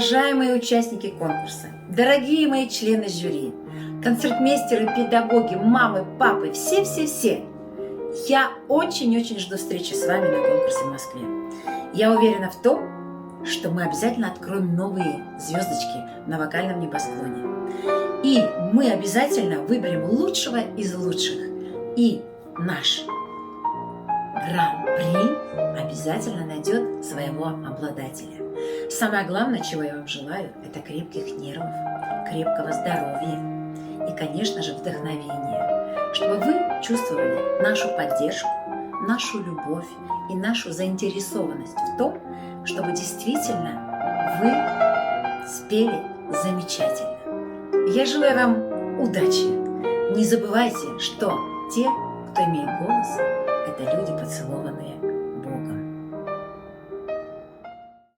Уважаемые участники конкурса, дорогие мои члены жюри, концертмейстеры, педагоги, мамы, папы, все-все-все, я очень-очень жду встречи с вами на конкурсе в Москве. Я уверена в том, что мы обязательно откроем новые звездочки на вокальном небосклоне. И мы обязательно выберем лучшего из лучших. И наш гран-при обязательно найдет своего обладателя. Самое главное, чего я вам желаю, это крепких нервов, крепкого здоровья и, конечно же, вдохновения, чтобы вы чувствовали нашу поддержку, нашу любовь и нашу заинтересованность в том, чтобы действительно вы спели замечательно. Я желаю вам удачи. Не забывайте, что те, кто имеет голос, это люди поцелованные.